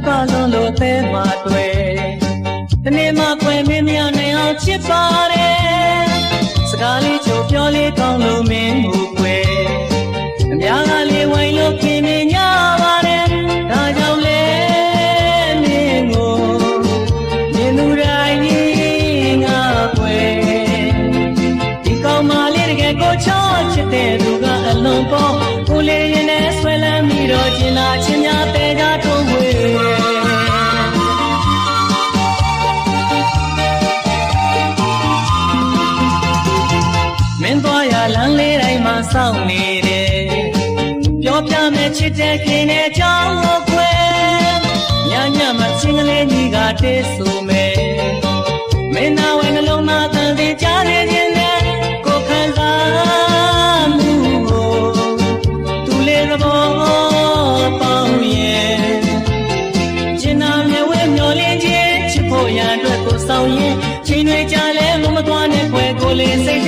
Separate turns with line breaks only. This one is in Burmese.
ပါလုံးလို့ပဲမှာတွေ့တနေ့မှခွဲမင်းများနိုင်အောင်ချစ်ပါတယ်စကားလေးချိုပြောလေးကောင်းလို့မင်းကိုခွဲအများကလေးဝိုင်းလို့ခင်မညပါတယ်ဒါကြောင့်လေမင်းကိုမြင်သူတိုင်းငါခွဲဒီကောင်းမလေးတကယ်ကိုချောချစ်တဲ့သူကအလုံးပေါ်ကိုလေးရင်နဲ့ဆွဲလန်းပြီးတော့ကျင်လာချင်းများပဲကြထုံးဝေးလမ်းလေးတိုင်းမှာစောင့်နေတယ်ပြောပြမယ်ချစ်တဲ့ခင်နဲ့ကြောင်းကိုခွဲညညမှချင်းကလေးကြီးကတေးဆိုမယ်မင်းနာဝဲနှလုံးသားတန်သေးကြနေခြင်းနဲ့ကိုခံစားမှုကိုသူလေးသဘောပေါင်းရဲ့ကျင်နာမြဝဲမျောလင်းခြင်းချစ်ဖို့ရန်အတွက်ကိုဆောင်ရင်ချိန်တွေကြာလဲမသွားနဲ့ခွဲကိုလေးစိတ်